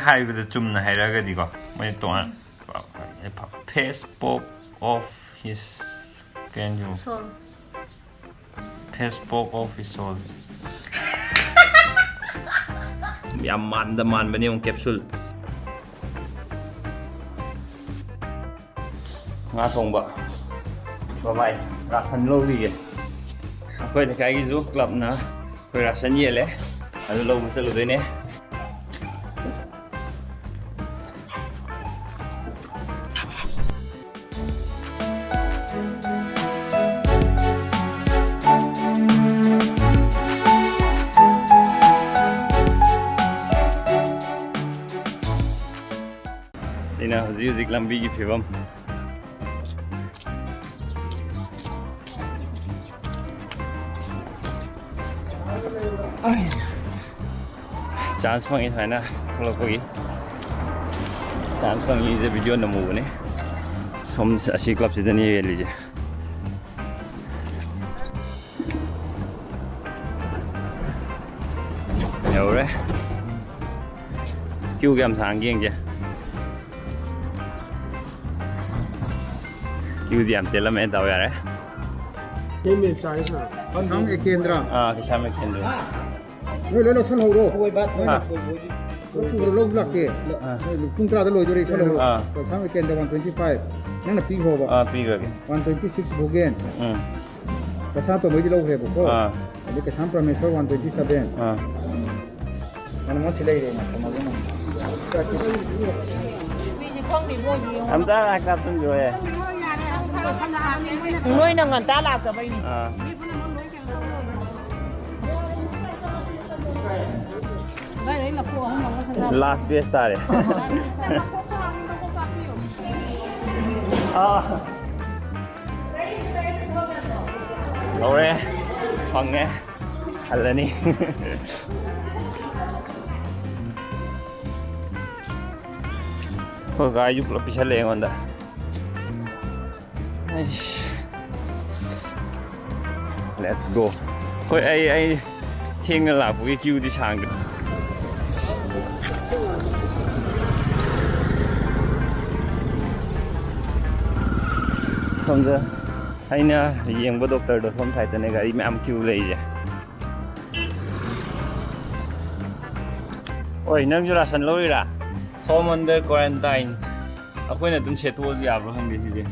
하이브드 좀 해라가디고 뭐 동안 Facebook of his can you soul Facebook of his soul ꯌꯥꯝ ꯃꯥꯟꯕꯅꯦ ꯌꯦꯡꯉꯨ capsule ꯉꯥ ꯊꯣꯡꯕ ꯕꯕꯥꯏ ꯔꯥꯁꯟ ꯂꯧꯕꯤꯒꯦ ꯑꯩꯈꯣꯏ ꯂꯩꯀꯥꯏꯒꯤꯁꯨ ꯀ꯭ꯂꯕꯅ ꯑꯩꯈꯣꯏ ꯔꯥꯁꯟ ꯌꯦꯜꯂꯦ ꯑꯗꯨ ꯂꯧꯕ ꯆꯠꯂꯨꯗꯣꯏꯅꯦ sina hꯧꯖꯤꯛ ꯂꯝꯕꯤꯒꯤ ꯐꯤꯕꯝ ꯆꯥꯟꯁ ꯐꯪꯉꯤ ꯁꯨꯃꯥꯏꯅ ꯊꯣꯛꯂꯛꯄꯒꯤ ꯆꯥꯟꯁ ꯐꯪꯉꯤꯁꯦ ꯚꯤꯗꯤꯑꯣ ꯅꯝꯃꯨꯕꯅꯦ ꯁꯣꯝ ꯑꯁꯤ ꯀ꯭ꯂꯕꯁꯤꯗꯅꯤ ꯌꯦꯜꯂꯤꯁꯦ ꯌꯧꯔꯦ ꯀ꯭ꯌꯨ ꯀꯌꯥꯝ ꯁꯥꯡꯒꯦ ꯌꯦꯡꯁꯦ ꯀ꯭ꯌꯨꯗꯤ ꯌꯥꯝ ꯇꯦꯜꯂꯝꯃꯦ ꯇꯧ ꯌꯥꯔꯦ Nang ekendra. Kisah ekendra. Lo san horo. Koi bat noi na koi boi. Lo lo lak ke. Kung tra da loi dori san horo. Sang ekendra 125. Nang na pi ho ba. Pi ga ke. 126 bogen. Ka sa to moi di lo he bo ko. Ade ka sam prameswar 127. Mana mo silai re ma sama na. Amta akap tun jo hai. nuôi là ngàn ta làm cả vậy đi đây đấy là phù không Last best tare. Rồi, phần nghe, hành lên đi. Thôi gái giúp là bị sát lên còn đã. Let's go. Thôi ai thiên là một cái kêu đi sang được. Không giờ hay nha, riêng với doctor đó không phải tên này cái mẹ kêu lấy gì. Ôi nâng cho là sân lôi ra. Home under quarantine. Aku ini tuh settle di apa kan di sini.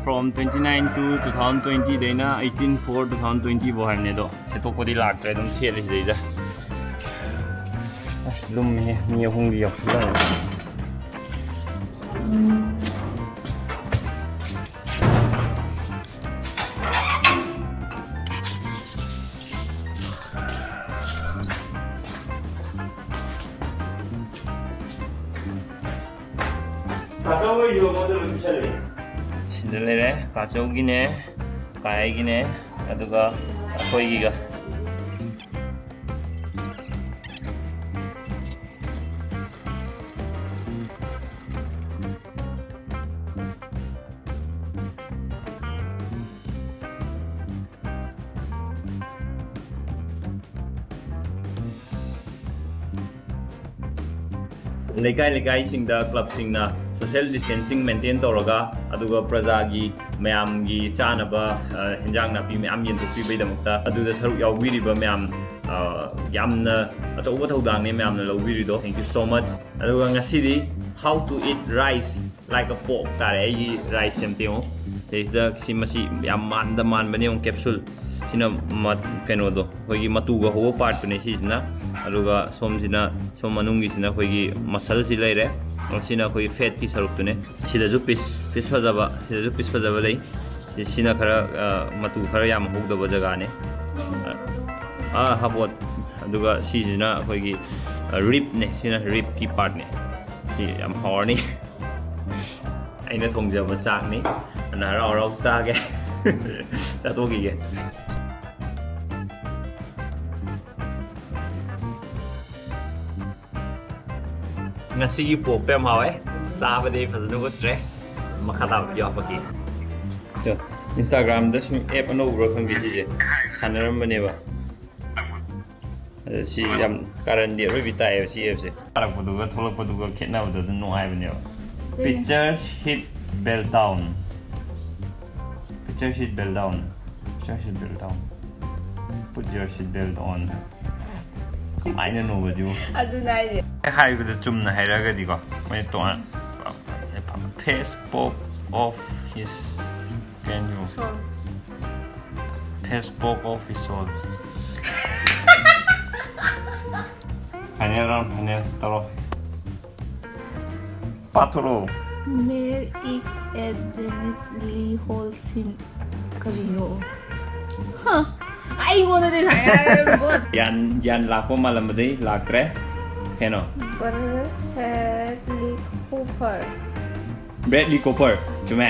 From 29 to 2020 deh na 18/4 2020 bohar nih do. Settle kau di lag terus tuh siapa di sini. Belum nih hong di aku lah. 가져오기 이거 모델로 비싸네. 신들레네, 가져오기네, 가야기네, 아두가 보이기가. legai singda club singna social distancing maintain tawraga aduga prajagi mayam gi chanaba henjang na pi mayam yen tukpi bai damakta aduda saruk yawbiriba mayam yamna achauba thodang ne mayam na lawbirido. Thank you so much. Aduga ngasidi how to eat rice like a pork tare ai rice semteo seisda simasi yam man bane on capsule sina keno do hoigi matuga ho part ne sisna aduga somjina som manungi sina hoigi muscle si leire sina hoi fat ki saruk tune sida ju piece phajaba lei sina khara matu khara yam hogdaba jaga ne habot aduga sisina hoigi rib ne sina rib ki part ne si yam horny aina thongjaba chak ni na rau sa ge ta to gi ge nasi pork pem hawe saba de phazanu ko tre makhata yo paki to Instagram da sum app no bro khang gi je sanaram bane ba ꯁꯤ ꯌꯥꯝ ꯀꯥꯔꯟꯗꯤ ꯑꯔꯣꯏꯕꯤ ꯇꯥꯏꯑꯦꯕ ꯁꯤ ꯑꯦꯞꯁꯦ ꯊꯥꯔꯛꯄꯗꯨꯒ ꯊꯣꯛꯂꯛꯄꯗꯨꯒ ꯈꯦꯠꯅꯕꯗꯨ ꯑꯗꯨꯝ ꯅꯨꯡꯉꯥꯏꯕꯅꯦꯕ Pictures hit bell down. Pictures hit bell down. Pictures hit bell down. Put your seat belt on. ꯀꯃꯥꯏꯅ ꯅꯣꯕꯗꯨ ꯑꯗꯨꯅ ꯑꯩꯗꯤ ꯍꯥꯏꯕꯗ ꯆꯨꯝꯅ ꯍꯥꯏꯔꯒꯗꯤꯀꯣ ꯃꯣꯏ ꯇꯣꯉꯥꯟ face pop of his venue. Face pop of his soul. Final round, final taro. Paturo. Mayor ik Dennis Lee Holsin Karino. Huh. I wanted to say Yan lakpo malamadi laktre. Heno. Bradley Cooper. Bradley Cooper. Cuma.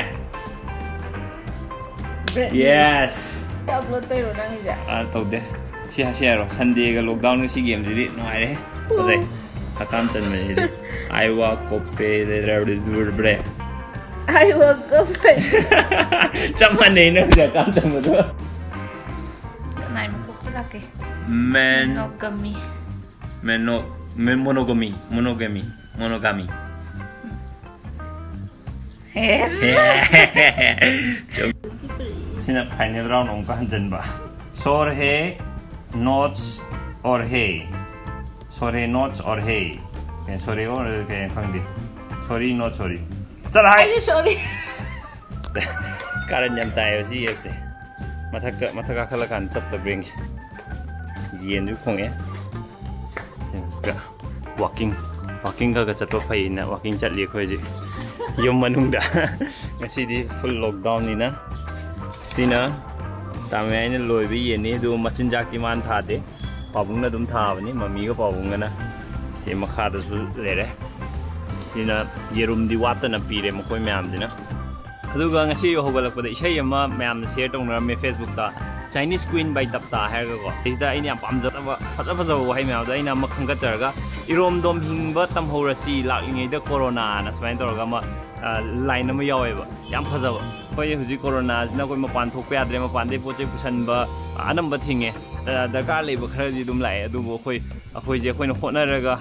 Bradley. Yes. Upload tayo nang ija. Tahu deh. Share Sunday ke lockdown ke si game jadi nuai deh. Betul. Hakam cen macam ni. Iowa Cope bre. Iowa Cope. Cuma ni nak hakam cen betul. Naik Cope lagi. Monogamy. Yes. Sini final round ongkah hanjen ba. Sore he, notes or hey. Sore notes or hey. Kayak sore or kayak kang di. Sorry not sorry. Cerai. Are you sorry? Karen yang tayo si FC. Mata kakalakan sab to bring. Yen du kong eh. Walking ka chat pa phai na walking chat li khoi ji. Yom manung da. Ngasi di full lockdown ni na. Sina tame aina loi bi yen ni du machin jak ti man tha de. Pabung na dum tha bani mami ga pabung na. Se makha da su le re. Sina yerum di wata na pi re makoi myam di na. Aduga ngasi yo hogalakpada isai ama myam share tongnaram me Facebook ta Chinese Queen by Tapta hairga ko isda aina yam pamjaba faja wahai myam da aina makhanga targa irom dom hingba tamhorasi laklingai da corona na smain torga ma line ama yaweba yam phajaba koi huji corona jina koi mapan thokpa yadre mapan dei poche pusanba anamba thinge darkar leiba khara di dum lai adu khoi je khoi na hotna raga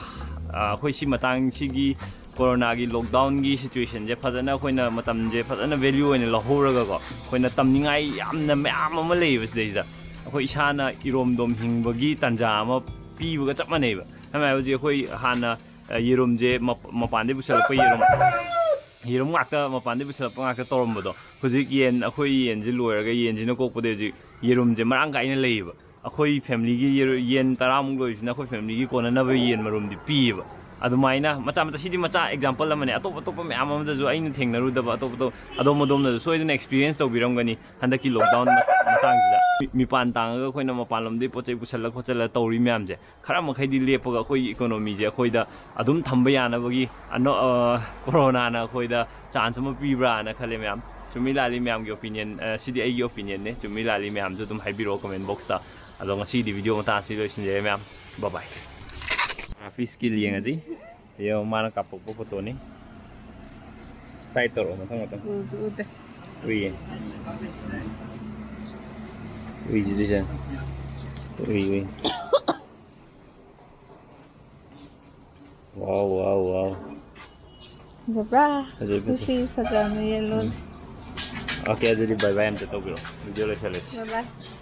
khoi si matang sigi Corona gi lockdown gi situation je fazana khoina matam je fazana value oina lahoraga ko khoina tamningai yamna mayam ama leibas deida khoi isana irom dom hingbagi tanja ama pibuga chapmaneba hamai hoji khoi hana yerum je mapande busal ko yerum ngakta mapande busal ngakta torombodo hoji yen khoi yen je loiraga yen jina kokpode ji yerum je marang gaina leiba khoi family gi yen taramung loisina khoi family gi kona na yen marum di piba Adumaina, macam sidi macam example lah mana. Atau me amam tu jo ain theng naru daba atau adom na so itu experience tau biram gani. Handa ki lockdown matang jida. Mi pantang ga koi nama panlom de poche pusala khochala tauri me amje. Khara makai di lepo ga koi economy je koi da adum thambaya bagi ano corona na koi da chance ma pibra na khale me am. Cumi lali me am ki opinion sidi ai opinion ne. Cumi lali me am jo tum biro comment box ta. Adong sidi video mata sidi sinje me am. Bye bye. Office skill yang aja, ya mana kapok foto ni, style terus macam. Udah. Wih jadi je, wih. Wow. Zebra. Kusi pada yellow. Okay, jadi bye bye am tetap video le selesai. Bye bye.